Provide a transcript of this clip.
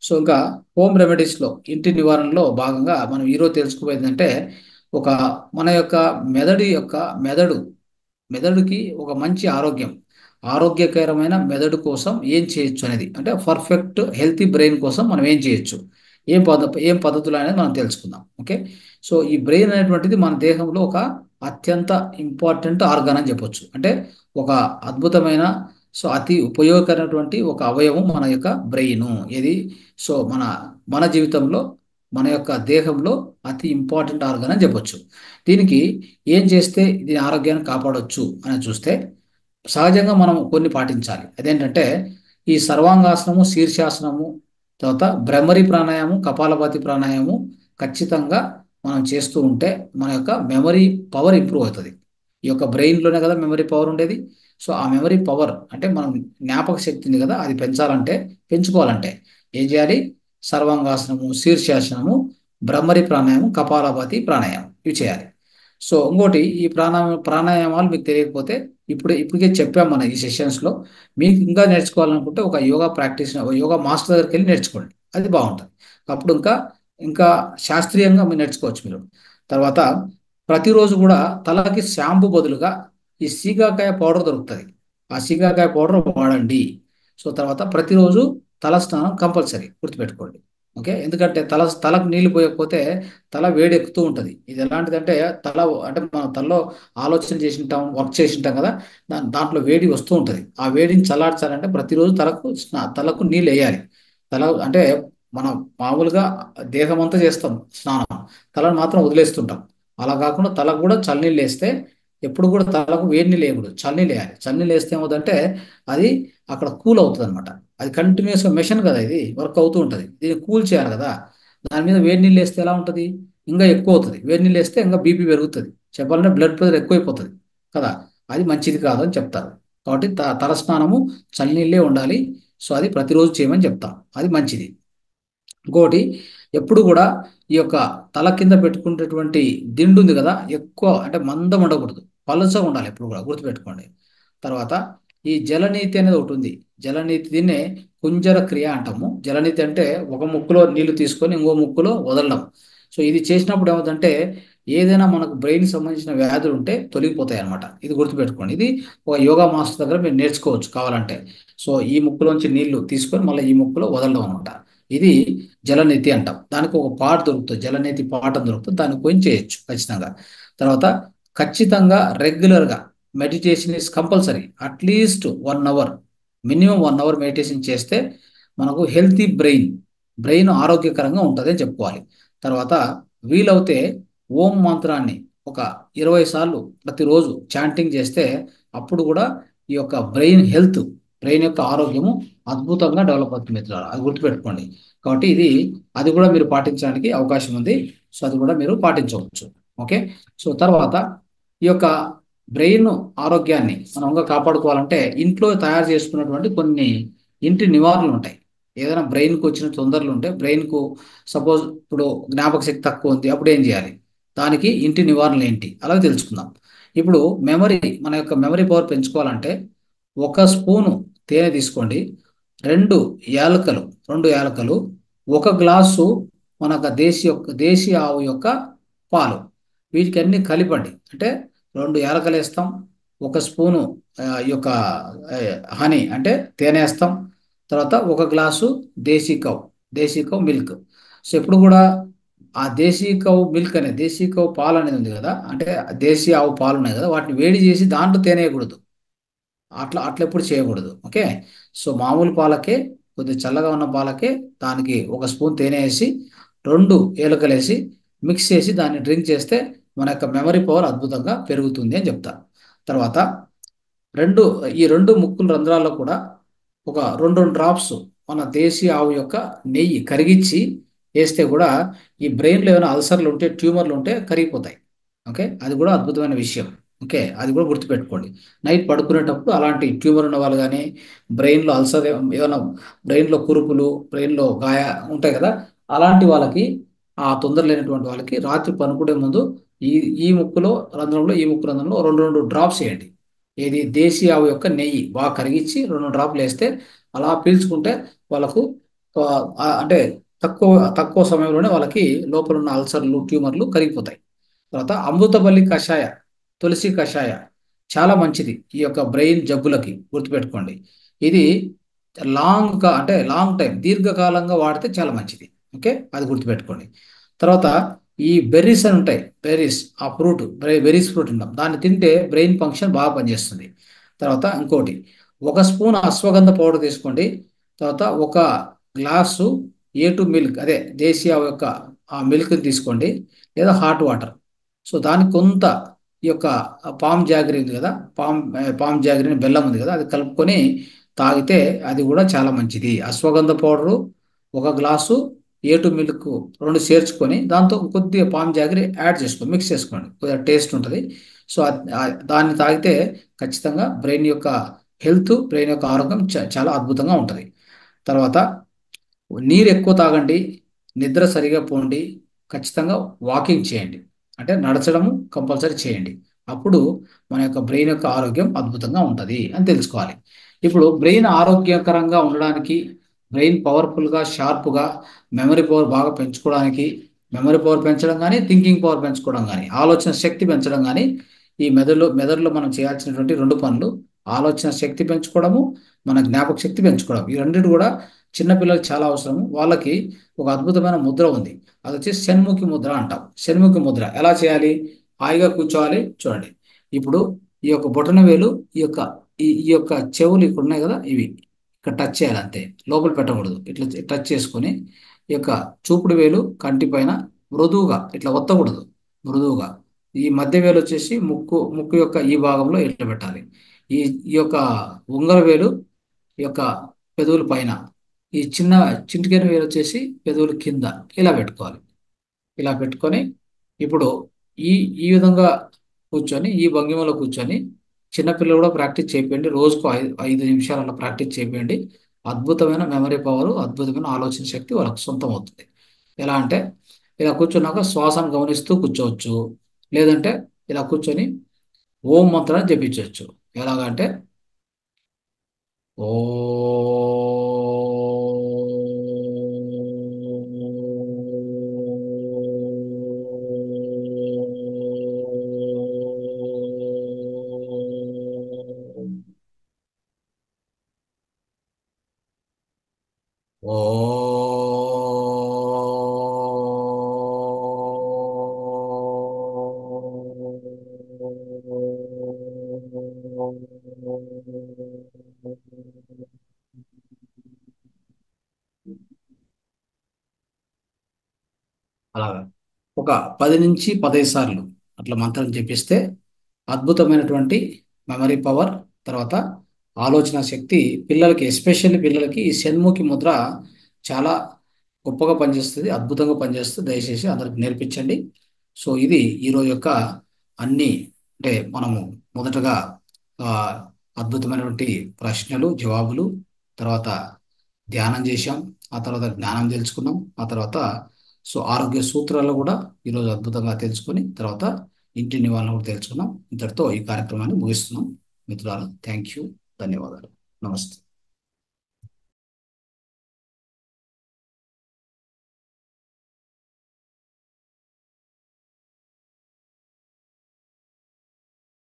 So ఇంకా home రెమెడీస్లో ఇంటి నివారణలో భాగంగా మనం ఈరోజు తెలుసుకోబోయేందంటే ఒక మన యొక్క యొక్క మెదడు మెదడుకి ఒక మంచి ఆరోగ్యకరమైన మెదడు కోసం ఏం చేయొచ్చు అనేది అంటే పర్ఫెక్ట్ హెల్తీ బ్రెయిన్ కోసం మనం ఏం చేయొచ్చు, ఏం పద్ధతులు అనేది మనం తెలుసుకుందాం. ఓకే. సో ఈ బ్రెయిన్ అనేటువంటిది మన దేహంలో ఒక అత్యంత ఇంపార్టెంట్ ఆర్గాన్ అని చెప్పొచ్చు. అంటే ఒక అద్భుతమైన, సో అతి ఉపయోగకరమైనటువంటి ఒక అవయవం మన యొక్క బ్రెయిన్. ఇది సో మన జీవితంలో మన యొక్క దేహంలో అతి ఇంపార్టెంట్ ఆర్గాన్ అని చెప్పొచ్చు. దీనికి ఏం చేస్తే దీని ఆరోగ్యాన్ని కాపాడొచ్చు అని చూస్తే సహజంగా మనం కొన్ని పాటించాలి. అదేంటంటే ఈ సర్వాంగాసనము, శీర్షాసనము, తర్వాత భ్రమరి ప్రాణాయామం, కపాలభాతి ప్రాణాయామం ఖచ్చితంగా మనం చేస్తూ ఉంటే మన యొక్క మెమరీ పవర్ ఇంప్రూవ్ అవుతుంది. ఈ యొక్క బ్రెయిన్లోనే కదా మెమరీ పవర్ ఉండేది. సో ఆ మెమరీ పవర్ అంటే మనం జ్ఞాపక శక్తి ఉంది కదా, అది పెంచుకోవాలంటే ఏం చేయాలి? సర్వాంగాసనము, శీర్షాసనము, భ్రమరి ప్రాణాయామం, కపాలభాతి ప్రాణాయామం ఇవి చేయాలి. సో ఇంకోటి, ఈ ప్రాణాయామాలు మీకు తెలియకపోతే ఇప్పటికే చెప్పాం మన ఈ సెషన్స్లో. మీకు ఇంకా నేర్చుకోవాలనుకుంటే ఒక యోగా మాస్టర్ దగ్గరికి వెళ్ళి నేర్చుకోండి, అది బాగుంటుంది. అప్పుడు ఇంకా ఇంకా శాస్త్రీయంగా మీరు నేర్చుకోవచ్చు మీరు. తర్వాత ప్రతిరోజు కూడా తలకి షాంపూ బదులుగా ఈ సీకాకాయ పౌడర్ దొరుకుతుంది, ఆ సీకాకాయ పౌడర్ వాడండి. సో తర్వాత ప్రతిరోజు తల స్నానం కంపల్సరీ, గుర్తుపెట్టుకోండి. ఓకే. ఎందుకంటే తలకు నీళ్లు పోయకపోతే తల వేడి ఎక్కుతూ ఉంటుంది. ఇది ఎలాంటిదంటే తల అంటే మనం తలలో ఆలోచన చేసి ఉంటాం, వర్క్ చేసి ఉంటాం కదా, దాంట్లో వేడి వస్తూ ఉంటుంది. ఆ వేడిని చల్లార్చాలంటే ప్రతిరోజు తలకు నీళ్ళు వేయాలి. అంటే మనం మామూలుగా దేహం అంతా చేస్తాం స్నానం, తలను మాత్రం వదిలేస్తుంటాం. అలా కాకుండా తలకు కూడా చల్లనీళ్ళు వేస్తే, ఎప్పుడు కూడా తలకు వేడి నీళ్ళు వేయకూడదు, చల్లనీళ్ళు వేయాలి. చల్లనీళ్ళు వేస్తే ఏమవుతుందంటే అది అక్కడ కూల్ అవుతుంది అనమాట. అది కంటిన్యూస్గా మెషిన్ కదా, ఇది వర్క్ అవుతూ ఉంటుంది. దీన్ని కూల్ చేయాలి కదా. దాని మీద వేడి నీళ్ళు వేస్తే ఎలా ఉంటుంది? ఇంకా ఎక్కువ అవుతుంది. వేడి నీళ్ళు వేస్తే ఇంకా బీపీ పెరుగుతుంది, చెప్పాలంటే బ్లడ్ ప్రెషర్ ఎక్కువైపోతుంది కదా. అది మంచిది కాదు అని చెప్తారు. కాబట్టి తలస్నానము చల్లనీళ్ళే ఉండాలి. సో అది ప్రతిరోజు చేయమని చెప్తాం, అది మంచిది. ఇంకోటి, ఎప్పుడు కూడా ఈ యొక్క తల కింద పెట్టుకునేటువంటి దిండు ఉంది కదా, ఎక్కువ అంటే మందం ఉండకూడదు, పలుచగా ఉండాలి ఎప్పుడు కూడా, గుర్తుపెట్టుకోండి. తర్వాత ఈ జలనీతి అనేది ఒకటి ఉంది. జలనీతి, దీన్నే కుంజర క్రియ అంటాము. జలనీతి అంటే ఒక ముక్కులో నీళ్లు తీసుకొని ఇంకో ముక్కులో వదలడం. సో ఇది చేసినప్పుడు ఏమవుతుందంటే ఏదైనా మనకు బ్రెయిన్ సంబంధించిన వ్యాధులు ఉంటే తొలగిపోతాయి అనమాట. ఇది గుర్తుపెట్టుకోండి. ఇది ఒక యోగా మాస్టర్ దగ్గర మీరు నేర్చుకోవచ్చు కావాలంటే. సో ఈ ముక్కులోంచి నీళ్లు తీసుకొని మళ్ళీ ఈ ముక్కులో వదలడం అనమాట. ఇది జలనీతి అంటాం. దానికి ఒక పాట దొరుకుతుంది, జలనీతి పాట దొరుకుతుంది, దానికి పోయి చేయొచ్చు ఖచ్చితంగా. తర్వాత ఖచ్చితంగా రెగ్యులర్గా meditation is compulsory. At least 1 hour, minimum 1 hour meditation చేస్తే మనకు హెల్తీ బ్రెయిన్ ఆరోగ్యకరంగా ఉంటుంది అని చెప్పుకోవాలి. తర్వాత వీలవుతే ఓం మంత్రాన్ని ఒక 20 సార్లు ప్రతిరోజు చాంటింగ్ చేస్తే అప్పుడు కూడా ఈ యొక్క బ్రెయిన్ యొక్క ఆరోగ్యము అద్భుతంగా డెవలప్ అవుతుంది మిత్రులారా, అది గుర్తుపెట్టుకోండి. కాబట్టి అది కూడా మీరు పాటించడానికి అవకాశం ఉంది. సో అది కూడా మీరు పాటించవచ్చు. ఓకే. సో తర్వాత ఈ యొక్క బ్రెయిన్ ఆరోగ్యాన్ని మనం ఇంకా కాపాడుకోవాలంటే ఇంట్లో తయారు చేసుకున్నటువంటి కొన్ని ఇంటి నివారణలు ఉంటాయి. ఏదైనా బ్రెయిన్కు వచ్చిన తొందరలు ఉంటే, బ్రెయిన్కు సపోజ్ ఇప్పుడు జ్ఞాపక శక్తి తక్కువ ఉంది, అప్పుడు ఏం చేయాలి? దానికి ఇంటి నివారణలు ఏంటి అలాగే తెలుసుకుందాం. ఇప్పుడు మన యొక్క మెమరీ పవర్ పెంచుకోవాలంటే 1 స్పూను తేనె తీసుకోండి, రెండు యాలకలు 2 యాలకలు, 1 గ్లాసు మనకు దేశీ ఆవు యొక్క పాలు, వీటికి అన్ని కలిపండి. అంటే 2 యాలకలు వేస్తాం, 1 స్పూను ఈ యొక్క హనీ అంటే తేనె వేస్తాం, తర్వాత 1 గ్లాసు దేశీ కౌ మిల్క్. సో ఎప్పుడు కూడా ఆ దేశీ కౌ పాలు అనేది ఉంది కదా, అంటే దేశీ ఆవు పాలు ఉన్నాయి కదా, వాటిని వేడి చేసి దాంట్లో తేనె వేయకూడదు. అట్లా అట్లా ఎప్పుడు చేయకూడదు. ఓకే. సో మామూలు పాలకే, కొద్దిగా చల్లగా ఉన్న పాలకే దానికి 1 స్పూన్ తేనె వేసి 2 ఏలకలు వేసి మిక్స్ చేసి దాన్ని డ్రింక్ చేస్తే మన యొక్క మెమరీ పవర్ అద్భుతంగా పెరుగుతుంది అని చెప్తారు. తర్వాత రెండు ఈ 2 ముక్కుల రంధ్రాల్లో కూడా ఒక 2 డ్రాప్స్ మన దేశీ ఆవు యొక్క నెయ్యి కరిగించి వేస్తే కూడా ఈ బ్రెయిన్లో ఏమైనా అల్సర్లు ఉంటే, ట్యూమర్లు ఉంటే కరిగిపోతాయి. ఓకే. అది కూడా అద్భుతమైన విషయం. ఓకే. అది కూడా గుర్తుపెట్టుకోండి. నైట్ పడుకునేటప్పుడు అలాంటి ట్యూమర్ ఉన్న వాళ్ళు కానీ, బ్రెయిన్లో అల్సర్ ఏమైనా, బ్రెయిన్లో కురుపులు, బ్రెయిన్లో గాయ ఉంటాయి కదా, అలాంటి వాళ్ళకి, ఆ తొందర లేనటువంటి వాళ్ళకి రాత్రి పనుకునే ముందు ఈ ఈ ముక్కు రంధ్రంలో 2 డ్రాప్స్ వేయండి. ఏది దేశీ ఆవు యొక్క నెయ్యి బాగా కరిగించి 2 డ్రాప్లు వేస్తే అలా పీల్చుకుంటే వాళ్ళకు అంటే తక్కువ తక్కువ సమయంలోనే వాళ్ళకి లోపల ఉన్న అల్సర్లు ట్యూమర్లు కరిగిపోతాయి. తర్వాత అమృతబల్లి కషాయ, తులసి కషాయ చాలా మంచిది ఈ యొక్క బ్రెయిన్ జబ్బులకి, గుర్తుపెట్టుకోండి. ఇది అంటే లాంగ్ టైం, దీర్ఘకాలంగా వాడితే చాలా మంచిది. ఓకే, అది గుర్తుపెట్టుకోండి. తర్వాత ఈ బెర్రీస్ అని ఉంటాయి, బెర్రీస్, ఆ ఫ్రూట్, బెర్రీస్ ఫ్రూట్ ఉంటాం, దాన్ని తింటే బ్రెయిన్ ఫంక్షన్ బాగా పనిచేస్తుంది. తర్వాత ఇంకోటి, ఒక స్పూన్ అశ్వగంధ పౌడర్ తీసుకోండి. తర్వాత ఒక గ్లాసు ఏ2 మిల్క్, అదే దేశీయ ఆవు యొక్క ఆ మిల్క్ని తీసుకోండి, లేదా హాట్ వాటర్. సో దానికి కొంత ఈ యొక్క పామ్ జాగరీ ఉంది కదా, పామ్ జాగరీ బెల్లం ఉంది కదా, అది కలుపుకొని తాగితే అది కూడా చాలా మంచిది. అశ్వగంధ పౌడరు, ఒక గ్లాసు ఏ2 మిల్క్, రెండు చేర్చుకొని దాంతో కొద్దిగా పామ్ జాగరీ యాడ్ చేసుకోండి, మిక్స్ చేసుకోండి, కొద్దిగా టేస్ట్ ఉంటుంది. సో దాన్ని తాగితే ఖచ్చితంగా బ్రెయిన్ యొక్క హెల్త్, బ్రెయిన్ యొక్క ఆరోగ్యం చాలా అద్భుతంగా ఉంటుంది. తర్వాత నీరు ఎక్కువ తాగండి, నిద్ర సరిగా పోండి, ఖచ్చితంగా వాకింగ్ చేయండి, అంటే నడచడము కంపల్సరీ చేయండి. అప్పుడు మన యొక్క బ్రెయిన్ యొక్క ఆరోగ్యం అద్భుతంగా ఉంటుంది అని తెలుసుకోవాలి. ఇప్పుడు బ్రెయిన్ ఆరోగ్యకరంగా ఉండడానికి, బ్రెయిన్ పవర్ఫుల్గా, షార్ప్గా, మెమరీ పవర్ బాగా పెంచుకోవడానికి, మెమరీ పవర్ పెంచడం కానీ, థింకింగ్ పవర్ పెంచుకోవడం కానీ, ఆలోచన శక్తి పెంచడం కానీ, ఈ మెదడులో మనం చేయాల్సినటువంటి రెండు పనులు: ఆలోచన శక్తి పెంచుకోవడము, మన జ్ఞాపక శక్తి పెంచుకోవడం. ఈ రెండింటి కూడా చిన్నపిల్లలకి చాలా అవసరం. వాళ్ళకి ఒక అద్భుతమైన ముద్ర ఉంది, అది వచ్చి షణ్ముఖి ముద్ర అంటాం. షణ్ముఖి ముద్ర ఎలా చేయాలి? హాయిగా కూర్చోవాలి. చూడండి, ఇప్పుడు ఈ యొక్క బొటన వేలు, ఈ యొక్క ఈ యొక్క చెవులు ఇక్కడ ఉన్నాయి కదా, ఇవి ఇక్కడ టచ్ చేయాలి అంతే, లోపల పెట్టకూడదు. ఇట్లా టచ్ చేసుకొని ఈ యొక్క చూపుడు వేలు కంటి పైన మృదువుగా ఇట్లా ఒత్తకూడదు, మృదువుగా. ఈ మధ్య వేలు వచ్చేసి ముక్కు ముక్కు యొక్క ఈ భాగంలో ఇట్లా పెట్టాలి. ఈ ఈ యొక్క ఉంగర వేలు ఈ యొక్క పెదవుల పైన, ఈ చిన్న చింటికెన వేలు వచ్చేసి పెదవుల కింద ఇలా పెట్టుకోవాలి. ఇలా పెట్టుకొని ఇప్పుడు ఈ ఈ విధంగా కూర్చొని, ఈ భంగిమలో కూర్చొని చిన్నపిల్లలు కూడా ప్రాక్టీస్ చేయండి. రోజుకు 5 నిమిషాలు అలా ప్రాక్టీస్ చేయండి. అద్భుతమైన మెమరీ పవర్, అద్భుతమైన ఆలోచన శక్తి వాళ్ళకి సొంతం అవుతుంది. ఎలా అంటే ఇలా కూర్చున్నాక శ్వాసను గమనిస్తూ కూర్చోవచ్చు, లేదంటే ఇలా కూర్చొని ఓం మంత్రాన్ని జపించవచ్చు. ఎలాగంటే ఓ ఓ అలాగా ఒక 10 నుంచి 15 సార్లు అట్లా మంత్రం జపిస్తే అద్భుతమైనటువంటి మెమరీ పవర్, తర్వాత ఆలోచన శక్తి, పిల్లలకి, ఎస్పెషల్లీ పిల్లలకి ఈ షణ్ముఖి ముద్ర చాలా గొప్పగా పనిచేస్తుంది, అద్భుతంగా పనిచేస్తుంది. దయచేసి అందరికి నేర్పించండి. సో ఇది ఈరోజు యొక్క అన్ని, అంటే మనము మొదటగా ఆ, అద్భుతమైనటువంటి ప్రశ్నలు జవాబులు, తర్వాత ధ్యానం చేశాం, ఆ తర్వాత జ్ఞానం తెలుసుకున్నాం, ఆ తర్వాత సో ఆరోగ్య సూత్రాలు కూడా ఈరోజు అద్భుతంగా తెలుసుకొని, తర్వాత ఇంటి నివారణ కూడా తెలుసుకున్నాం. ఇంతటితో ఈ కార్యక్రమాన్ని ముగిస్తున్నాం. మిత్రులారా, థ్యాంక్ యూ, ధన్యవాదాలు, నమస్తే.